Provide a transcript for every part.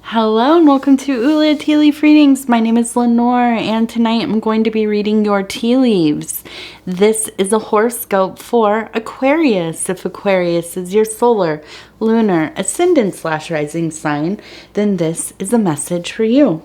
Hello and welcome to Ula Tea Leaf Readings. My name is Lenor and tonight I'm going to be reading your tea leaves. This is a horoscope for Aquarius. If Aquarius is your solar, lunar, ascendant/rising sign, then this is a message for you.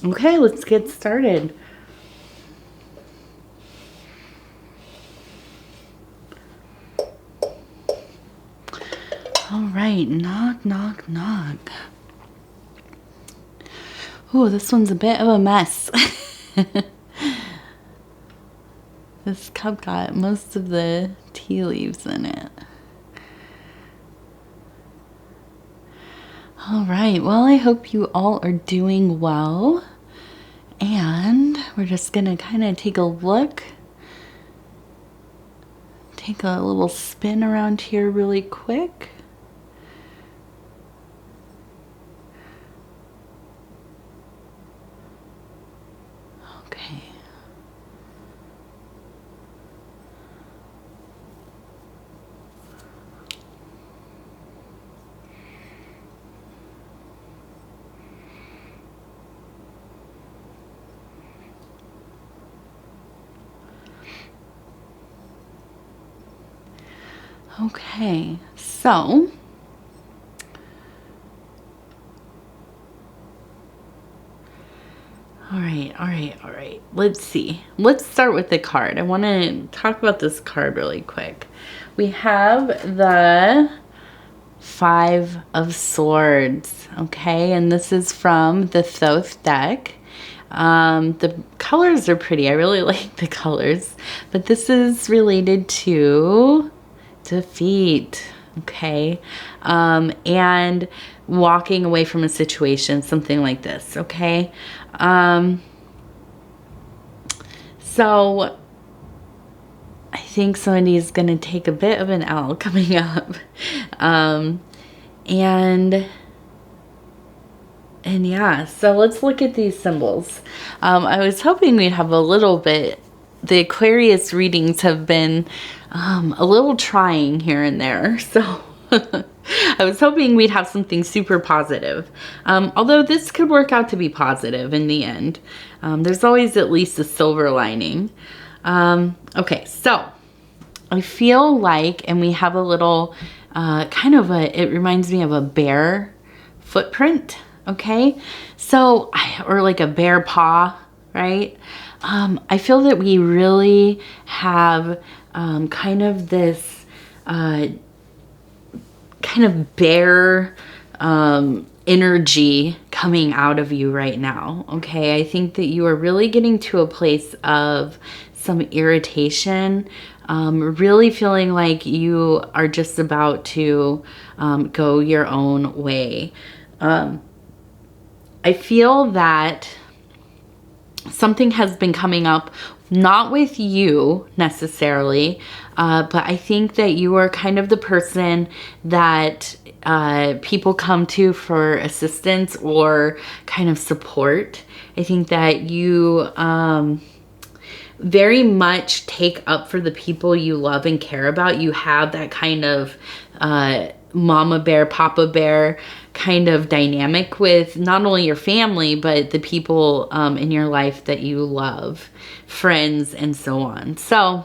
Okay, let's get started. All right, knock, knock, knock. Ooh, this one's a bit of a mess. This cup got most of the tea leaves in it. All right, well, I hope you all are doing well. And we're just gonna kind of take a look. Take a little spin around here really quick. Okay. Okay, so all right. Let's see. Let's start with the card. I want to talk about this card really quick. We have the Five of Swords, okay? And this is from the Thoth deck. The colors are pretty. I really like the colors. But this is related to defeat, okay? And walking away from a situation, something like this, okay? So I think somebody's going to take a bit of an L coming up. And yeah, so let's look at these symbols. I was hoping we'd have a little bit, the Aquarius readings have been a little trying here and there. So I was hoping we'd have something super positive. Although this could work out to be positive in the end. There's always at least a silver lining. Okay, so I feel like, and we have a little it reminds me of a bear footprint, okay? So, or like a bear paw, right? I feel that we really have kind of this kind of bear energy coming out of you right now, okay? I think that you are really getting to a place of some irritation, really feeling like you are just about to go your own way. I feel that something has been coming up, not with you necessarily, but I think that you are kind of the person that people come to for assistance or kind of support. I think that you very much take up for the people you love and care about. You have that kind of mama bear, papa bear kind of dynamic with not only your family, but the people in your life that you love, friends, and so on. So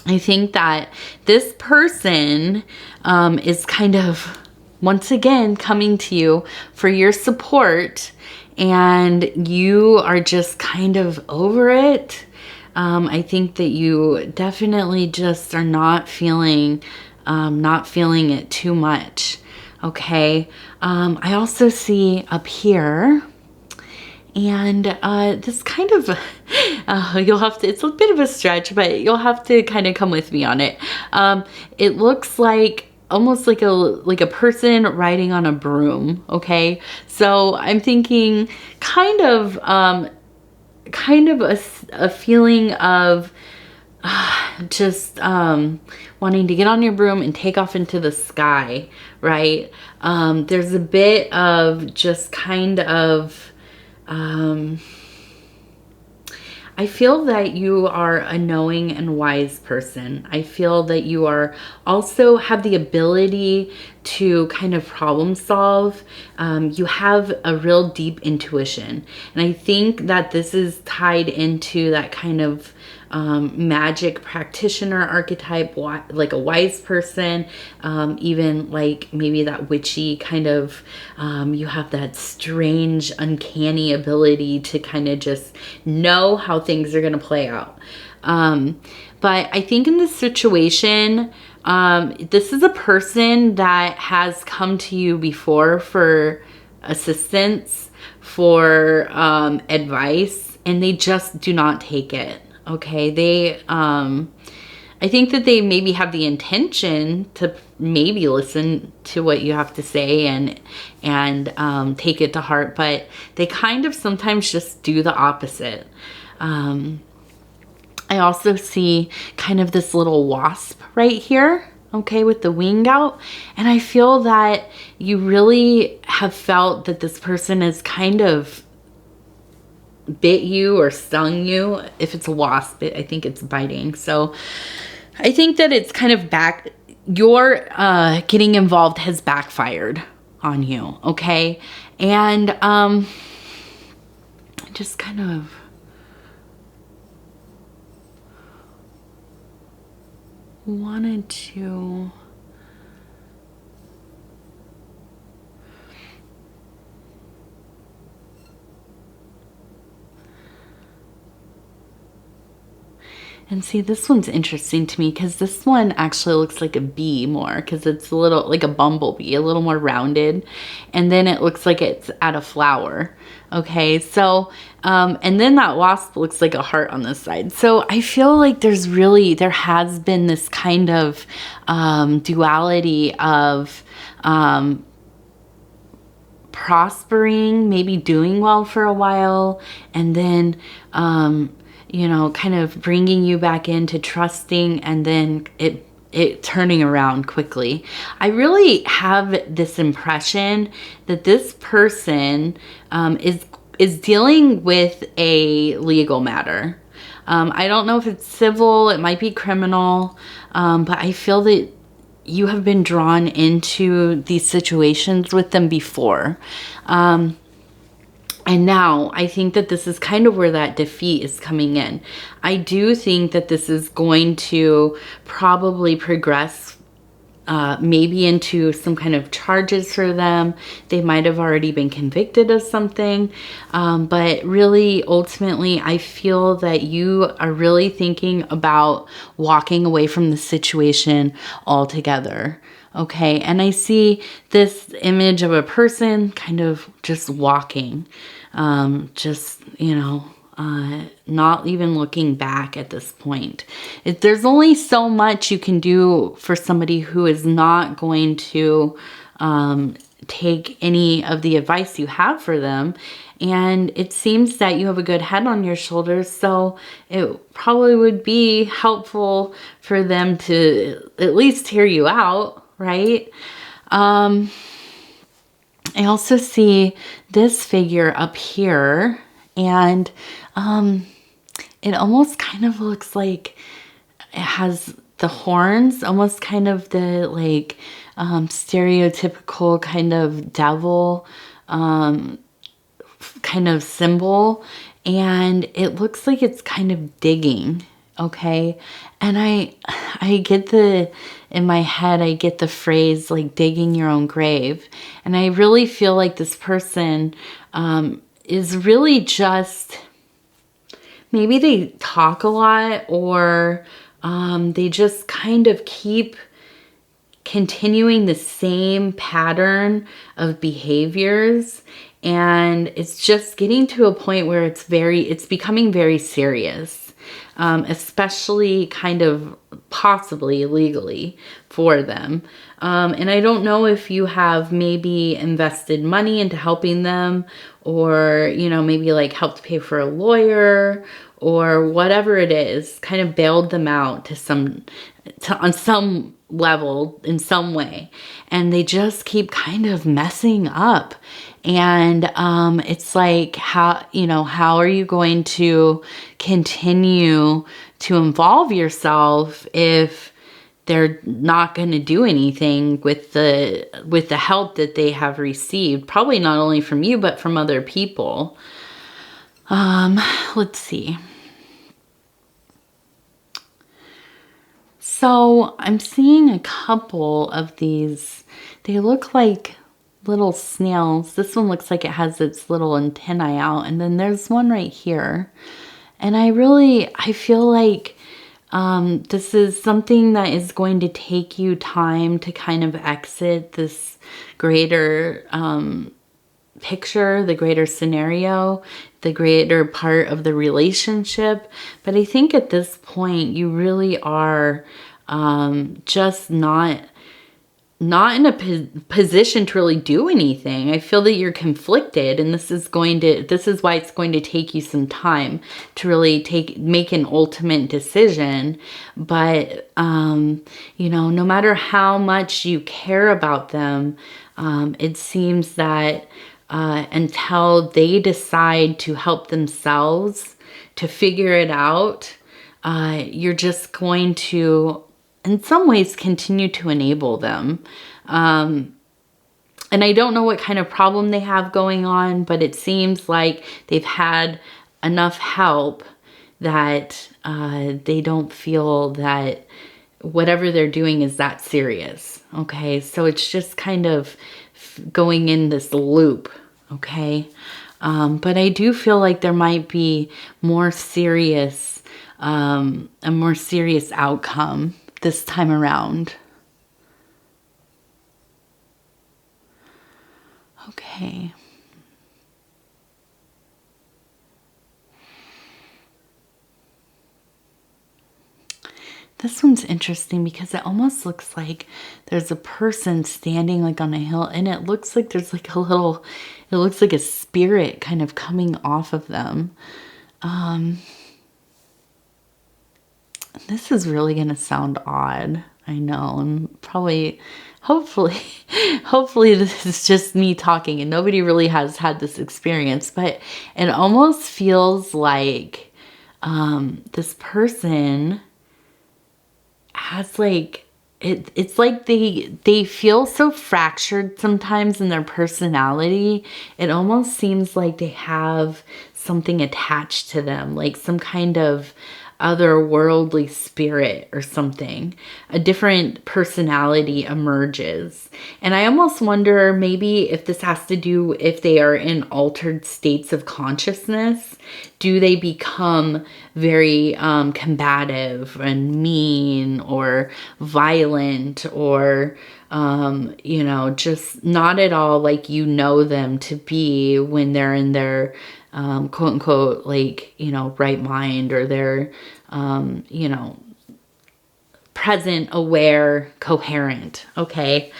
I think that this person is kind of, once again, coming to you for your support, and you are just kind of over it. I think that you definitely just are not feeling it too much. Okay. I also see up here, and this kind of, you'll have to, it's a bit of a stretch, but you'll have to kind of come with me on it. It looks like almost like a person riding on a broom. Okay. So I'm thinking kind of a feeling of just wanting to get on your broom and take off into the sky, right? There's a bit of just kind of I feel that you are a knowing and wise person. I feel that you are also have the ability to kind of problem solve. You have a real deep intuition. And I think that this is tied into that kind of magic practitioner archetype, like a wise person, even like maybe that witchy kind of, you have that strange, uncanny ability to kind of just know how things are going to play out. But I think in this situation, this is a person that has come to you before for assistance, for advice, and they just do not take it. Okay, they, I think that they maybe have the intention to maybe listen to what you have to say and take it to heart, but they kind of sometimes just do the opposite. I also see kind of this little wasp right here, okay, with the wing out. And I feel that you really have felt that this person has kind of bit you or stung you. If it's a wasp, I think it's biting. So I think that it's kind of your getting involved has backfired on you, okay? And just kind of wanted to and see, this one's interesting to me because this one actually looks like a bee more, because it's a little like a bumblebee, a little more rounded, and then it looks like it's at a flower. Okay, so and then that wasp looks like a heart on this side. So I feel like there has been this kind of duality of prospering, maybe doing well for a while, and then you know, kind of bringing you back into trusting, and then it turning around quickly. I really have this impression that this person is dealing with a legal matter. I don't know if it's civil, it might be criminal, but I feel that you have been drawn into these situations with them before. And now I think that this is kind of where that defeat is coming in. I do think that this is going to probably progress maybe into some kind of charges for them. They might have already been convicted of something. But really, ultimately, I feel that you are really thinking about walking away from the situation altogether. Okay, and I see this image of a person kind of just walking, just, you know, not even looking back at this point. There's only so much you can do for somebody who is not going to take any of the advice you have for them. And it seems that you have a good head on your shoulders, so it probably would be helpful for them to at least hear you out. Right? I also see this figure up here, and it almost kind of looks like it has the horns, almost kind of the like stereotypical kind of devil kind of symbol, and it looks like it's kind of digging. Okay, and I get in my head, I get the phrase like digging your own grave. And I really feel like this person is really just, maybe they talk a lot, or they just kind of keep continuing the same pattern of behaviors. And it's just getting to a point where it's becoming very serious. Especially kind of possibly legally for them. And I don't know if you have maybe invested money into helping them, or, you know, maybe like helped pay for a lawyer or whatever it is, kind of bailed them out on some level in some way. And they just keep kind of messing up. And it's like, how are you going to continue to involve yourself if they're not going to do anything with the help that they have received, probably not only from you but from other people. Let's see. So I'm seeing a couple of these. They look like little snails. This one looks like it has its little antennae out, and then there's one right here. And I feel like this is something that is going to take you time to kind of exit this greater picture, the greater scenario, the greater part of the relationship. But I think at this point, you really are just not in a position to really do anything. I feel that you're conflicted, and this is why it's going to take you some time to really make an ultimate decision. But you know, no matter how much you care about them, it seems that until they decide to help themselves to figure it out, you're just going to, in some ways, continue to enable them. And I don't know what kind of problem they have going on, but it seems like they've had enough help that they don't feel that whatever they're doing is that serious. Okay, so it's just kind of going in this loop. Okay, but I do feel like there might be a more serious outcome this time around. Okay. This one's interesting because it almost looks like there's a person standing like on a hill, and it looks like there's like it looks like a spirit kind of coming off of them. This is really going to sound odd. I know. And hopefully this is just me talking and nobody really has had this experience, but it almost feels like this person has like, it's like they feel so fractured sometimes in their personality. It almost seems like they have something attached to them, like some kind of otherworldly spirit or something. A different personality emerges. And I almost wonder maybe if this has to do, if they are in altered states of consciousness, do they become very combative and mean or violent, or you know, just not at all like you know them to be when they're in their quote unquote, like, you know, right mind, or their, you know, present, aware, coherent. Okay.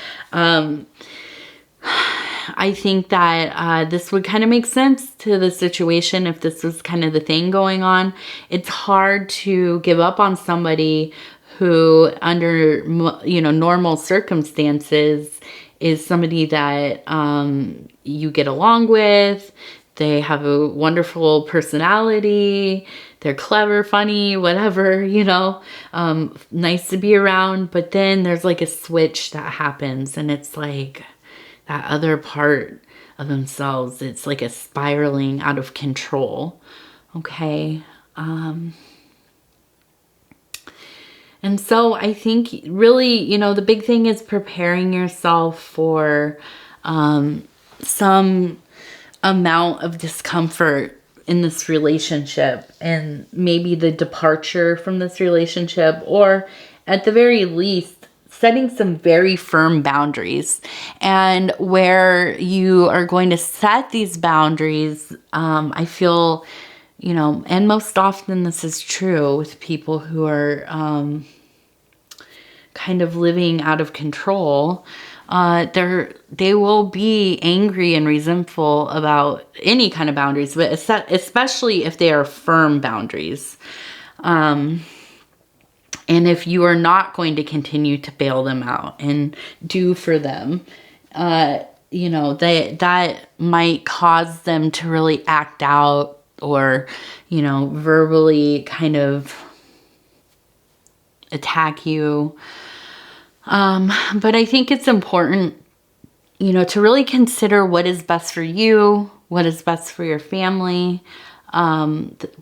I think that this would kind of make sense to the situation if this was kind of the thing going on. It's hard to give up on somebody who, under, you know, normal circumstances, is somebody that you get along with. They have a wonderful personality. They're clever, funny, whatever, you know, nice to be around. But then there's like a switch that happens, and it's like that other part of themselves. It's like a spiraling out of control. Okay. And so I think really, you know, the big thing is preparing yourself for some amount of discomfort in this relationship, and maybe the departure from this relationship, or at the very least setting some very firm boundaries. And where you are going to set these boundaries, I feel, you know, and most often this is true with people who are kind of living out of control, they will be angry and resentful about any kind of boundaries, but especially if they are firm boundaries. And if you are not going to continue to bail them out and do for them, you know, that might cause them to really act out, or, you know, verbally kind of attack you. But I think it's important, you know, to really consider what is best for you, what is best for your family,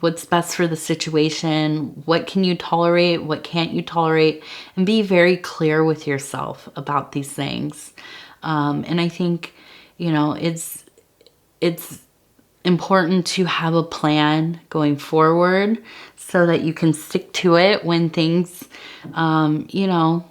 what's best for the situation, what can you tolerate, what can't you tolerate, and be very clear with yourself about these things. And I think, you know, it's important to have a plan going forward so that you can stick to it when things, you know,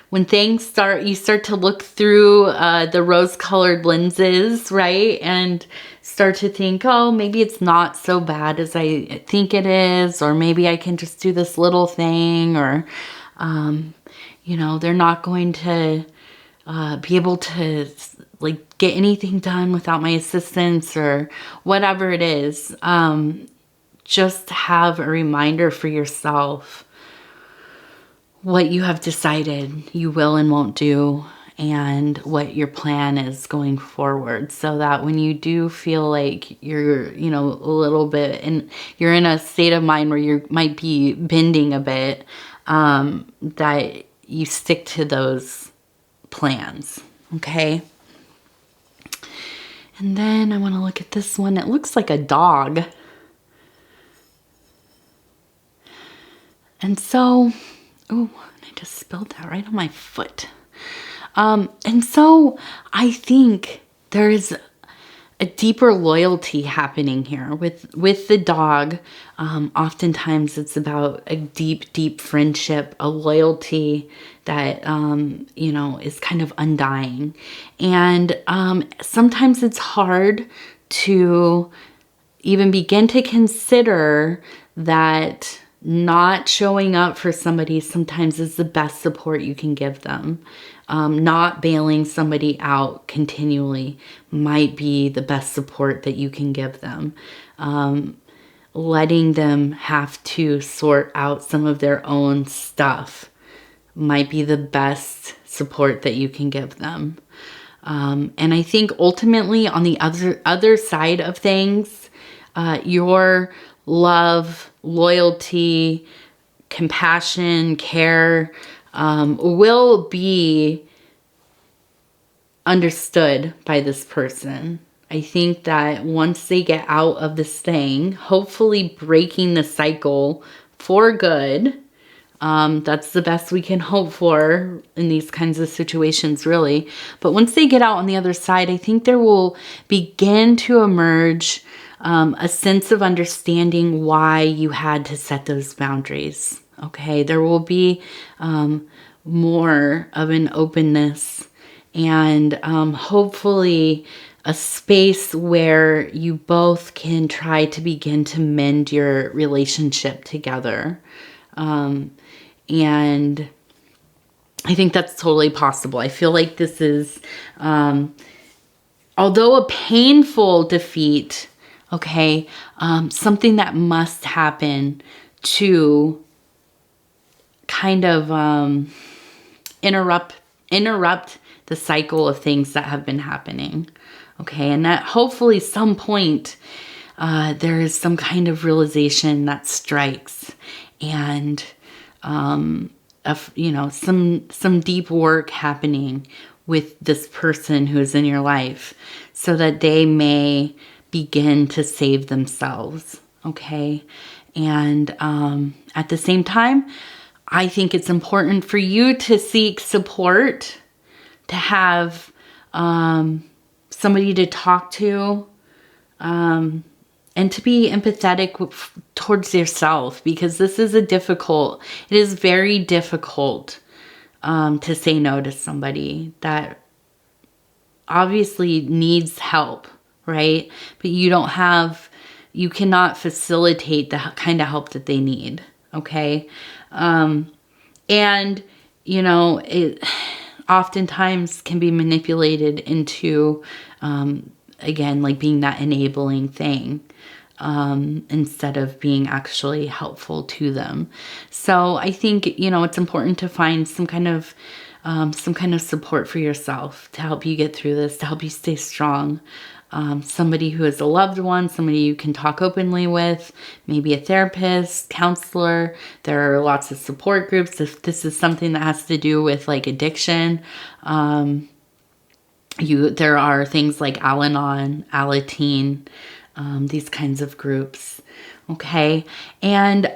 when things you start to look through the rose-colored lenses, right? And start to think, oh, maybe it's not so bad as I think it is, or maybe I can just do this little thing, or, you know, they're not going to be able to like get anything done without my assistance, or whatever it is. Just have a reminder for yourself what you have decided you will and won't do, and what your plan is going forward, so that when you do feel like you're, you know, a little bit, and you're in a state of mind where you might be bending a bit, that you stick to those plans, okay? And then I want to look at this one. It looks like a dog. And so, oh, I just spilled that right on my foot. And so I think there is a deeper loyalty happening here with the dog. Oftentimes it's about a deep friendship, a loyalty that, you know, is kind of undying. And sometimes it's hard to even begin to consider that not showing up for somebody sometimes is the best support you can give them. Not bailing somebody out continually might be the best support that you can give them. Letting them have to sort out some of their own stuff might be the best support that you can give them. And I think ultimately on the other side of things, your love, loyalty, compassion, care will be understood by this person. I think that once they get out of this thing, hopefully breaking the cycle for good, that's the best we can hope for in these kinds of situations, really. But once they get out on the other side, I think there will begin to emerge a sense of understanding why you had to set those boundaries. Okay, there will be more of an openness, and hopefully a space where you both can try to begin to mend your relationship together. And I think that's totally possible. I feel like this is, although a painful defeat, okay, something that must happen to kind of interrupt the cycle of things that have been happening. Okay, and that hopefully some point there is some kind of realization that strikes, and you know, some deep work happening with this person who is in your life, so that they may begin to save themselves. Okay, and at the same time, I think it's important for you to seek support, to have somebody to talk to, and to be empathetic towards yourself, because this is it is very difficult to say no to somebody that obviously needs help, right? But you cannot facilitate the kind of help that they need, okay? And, you know, it oftentimes can be manipulated into, again, like being that enabling thing, instead of being actually helpful to them. So I think, you know, it's important to find some kind of some kind of support for yourself to help you get through this, to help you stay strong. Somebody who is a loved one, somebody you can talk openly with, maybe a therapist, counselor. There are lots of support groups. If this is something that has to do with like addiction, there are things like Al-Anon, Alateen, these kinds of groups. Okay. And,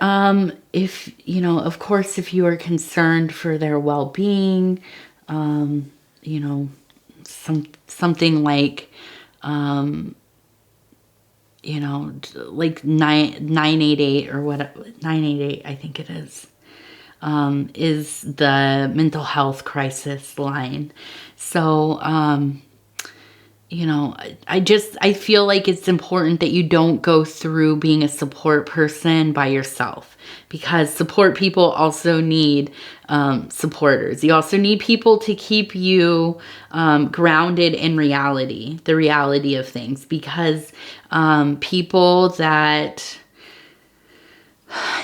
if, you know, of course, if you are concerned for their well-being, you know, something like, you know, like 988 or what, 988, I think it is the mental health crisis line. So, you know, I feel like it's important that you don't go through being a support person by yourself, because support people also need supporters. You also need people to keep you grounded in reality, the reality of things, because people that,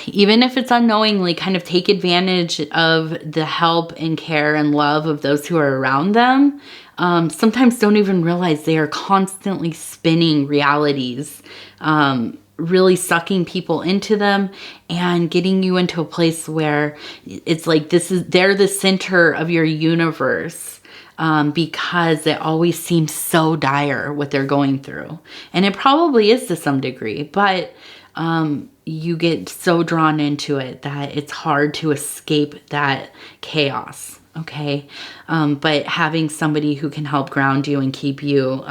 even if it's unknowingly, kind of take advantage of the help and care and love of those who are around them, sometimes don't even realize they are constantly spinning realities, really sucking people into them and getting you into a place where it's like they're the center of your universe, because it always seems so dire what they're going through. And it probably is to some degree, but you get so drawn into it that it's hard to escape that chaos. Okay. But having somebody who can help ground you and keep you,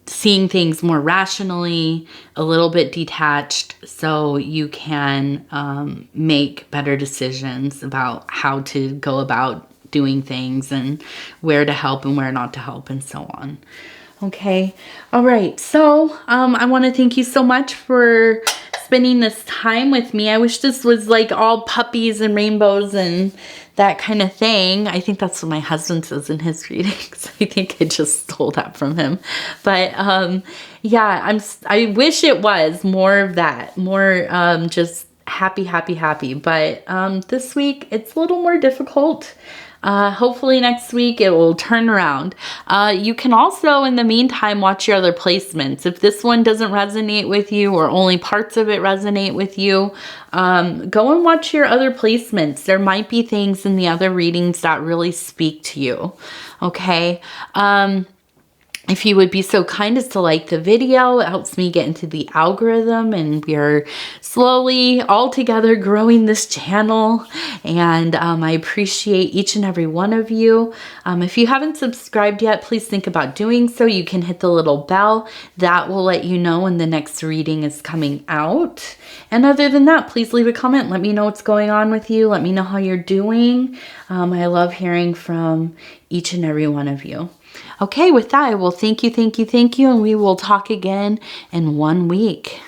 seeing things more rationally, a little bit detached, so you can make better decisions about how to go about doing things and where to help and where not to help and so on. Okay. All right. So, I want to thank you so much for spending this time with me. I wish this was like all puppies and rainbows and that kind of thing. I think that's what my husband says in his readings. I think I just stole that from him. But, yeah, I wish it was more of that, more, just happy, happy, happy. But, this week it's a little more difficult. Hopefully next week it will turn around. You can also, in the meantime, watch your other placements. If this one doesn't resonate with you or only parts of it resonate with you, go and watch your other placements. There might be things in the other readings that really speak to you. Okay. If you would be so kind as to like the video, it helps me get into the algorithm, and we are slowly all together growing this channel. And I appreciate each and every one of you. If you haven't subscribed yet, please think about doing so. You can hit the little bell. That will let you know when the next reading is coming out. And other than that, please leave a comment. Let me know what's going on with you. Let me know how you're doing. I love hearing from each and every one of you. Okay, with that, I will thank you, and we will talk again in 1 week.